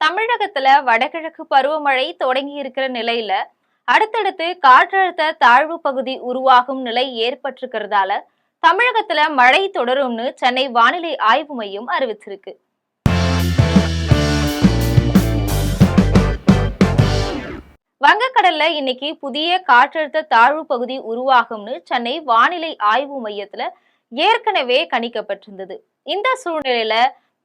தமிழகத்துல வடகிழக்கு பருவமழை தொடங்கி இருக்கிற நிலையில அடுத்தடுத்து காற்றழுத்த தாழ்வு பகுதி உருவாகும் நிலை ஏற்பட்டிருக்கிறதால தமிழகத்துல மழை தொடரும்னு சென்னை வானிலை ஆய்வு மையம் அறிவிச்சிருக்கு. வங்கக்கடல்ல இன்னைக்கு புதிய காற்றழுத்த தாழ்வு பகுதி உருவாகும்னு சென்னை வானிலை ஆய்வு மையத்துல ஏற்கனவே கணிக்கப்பட்டிருந்தது. இந்த சூழ்நிலையில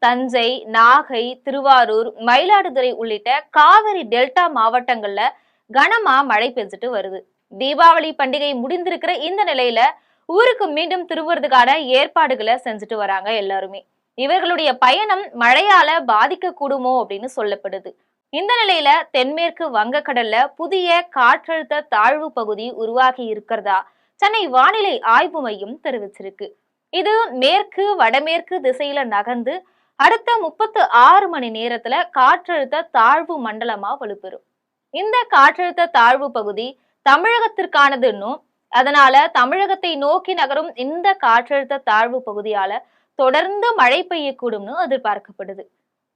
தஞ்சை, நாகை, திருவாரூர், மயிலாடுதுறை உள்ளிட்ட காவிரி டெல்டா மாவட்டங்கள்ல கனமா மழை பெஞ்சிட்டு வருது. தீபாவளி பண்டிகை முடிந்திருக்கிற இந்த நிலையில ஊருக்கு மீண்டும் திரும்புறதுக்கான ஏற்பாடுகளை செஞ்சுட்டு வராங்க எல்லாருமே. இவர்களுடைய பயணம் மழையால பாதிக்க கூடுமோ அப்படின்னு சொல்லப்படுது. இந்த நிலையில தென்மேற்கு வங்கக்கடல்ல புதிய காற்றழுத்த தாழ்வு பகுதி உருவாகி இருக்கிறதா சென்னை வானிலை ஆய்வு மையம் தெரிவிச்சிருக்கு. இது மேற்கு வடமேற்கு திசையில நகர்ந்து அடுத்த 36 மணி நேரத்துல காற்றழுத்த தாழ்வு மண்டலமா வலுப்பெறும். இந்த காற்றழுத்த தாழ்வு பகுதி தமிழகத்திற்கானதுன்னும் அதனால தமிழகத்தை நோக்கி நகரும் இந்த காற்றழுத்த தாழ்வு பகுதியால தொடர்ந்து மழை பெய்யக்கூடும்னு எதிர்பார்க்கப்படுது.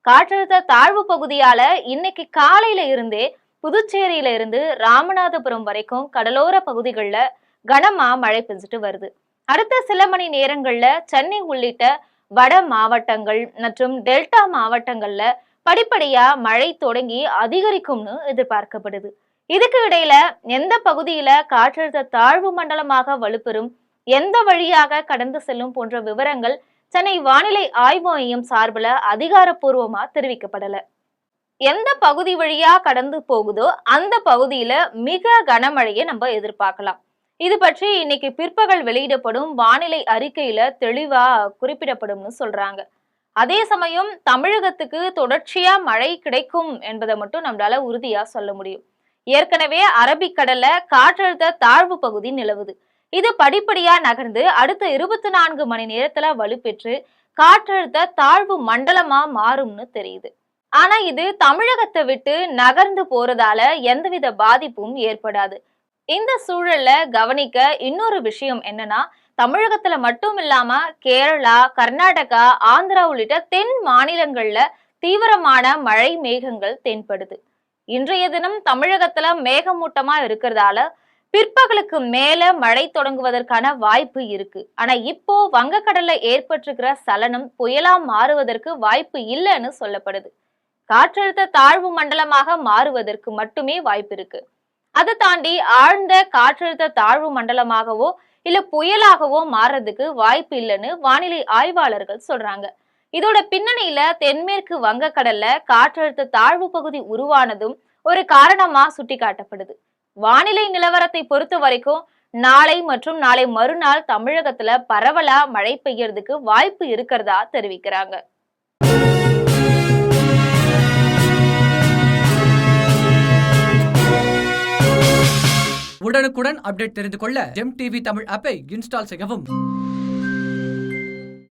காற்றழுத்த தாழ்வு பகுதியால இன்னைக்கு காலையில இருந்தே புதுச்சேரியில இருந்து ராமநாதபுரம் வரைக்கும் கடலோர பகுதிகளில் கனமா மழை பெஞ்சிட்டு வருது. அடுத்த சில மணி நேரங்கள்ல சென்னை உள்ளிட்ட வட மாவட்டங்கள் மற்றும் டெல்டா மாவட்டங்கள்ல படிப்படியா மழை தொடங்கி அதிகரிக்கும்னு எதிர்பார்க்கப்படுது. இதுக்கு இடையில எந்த பகுதியில காற்றழுத்த தாழ்வு மண்டலமாக வலுப்பெறும், எந்த வழியாக கடந்து செல்லும் போன்ற விவரங்கள் சென்னை வானிலை ஆய்வு மையம் சார்பில் அதிகாரப்பூர்வமா தெரிவிக்கப்படல. எந்த பகுதி வழியா கடந்து போகுதோ அந்த பகுதியில மிக கனமழையை நம்ம எதிர்பார்க்கலாம். இது பற்றி இன்னைக்கு பிற்பகல் வெளியிடப்படும் வானிலை அறிக்கையில தெளிவா குறிப்பிடப்படும்னு சொல்றாங்க. அதே சமயம் தமிழகத்துக்கு தொடர்ச்சியா மழை கிடைக்கும் என்பதை மட்டும் நம்மளால உறுதியா சொல்ல முடியும். ஏற்கனவே அரபிக்கடல்ல காற்றழுத்த தாழ்வு பகுதி நிலவுது. இது படிப்படியா நகர்ந்து அடுத்த 24 மணி நேரத்துல வலுப்பெற்று காற்றழுத்த தாழ்வு மண்டலமா மாறும்னு தெரியுது. ஆனா இது தமிழகத்தை விட்டு நகர்ந்து போறதால எந்தவித பாதிப்பும் ஏற்படாது. இந்த சூழல்ல கவனிக்க இன்னொரு விஷயம் என்னன்னா, தமிழகத்துல மட்டும் இல்லாம கேரளா, கர்நாடகா, ஆந்திரா உள்ளிட்ட தென் மாநிலங்கள்ல தீவிரமான மழை மேகங்கள் தென்படுது. இன்றைய தினம் தமிழகத்துல மேகமூட்டமா இருக்கிறதால பிற்பகலுக்கு மேல மழை தொடங்குவதற்கான வாய்ப்பு இருக்கு. ஆனா இப்போ வங்கக்கடல்ல ஏற்பட்டிருக்கிற சலனம் புயலா மாறுவதற்கு வாய்ப்பு இல்லைன்னு சொல்லப்படுது. காற்றழுத்த தாழ்வு மண்டலமாக மாறுவதற்கு மட்டுமே வாய்ப்பு இருக்கு. அதை தாண்டி ஆழ்ந்த காற்றழுத்த தாழ்வு மண்டலமாகவோ இல்ல புயலாகவோ மாறதுக்கு வாய்ப்பு இல்லைன்னு வானிலை ஆய்வாளர்கள் சொல்றாங்க. இதோட பின்னணியில தென்மேற்கு வங்கக்கடல்ல காற்றழுத்த தாழ்வு பகுதி உருவானதும் ஒரு காரணமா சுட்டி காட்டப்படுது. வானிலை நிலவரத்தை பொறுத்த வரைக்கும் நாளை மற்றும் நாளை மறுநாள் தமிழகத்துல பரவலா மழை பெய்யறதுக்கு வாய்ப்பு இருக்கிறதா தெரிவிக்கிறாங்க. உடனுக்குடன் அப்டேட் தெரிந்து கொள்ள ஜெம் டிவி தமிழ் ஆப்பை இன்ஸ்டால் செய்யவும்.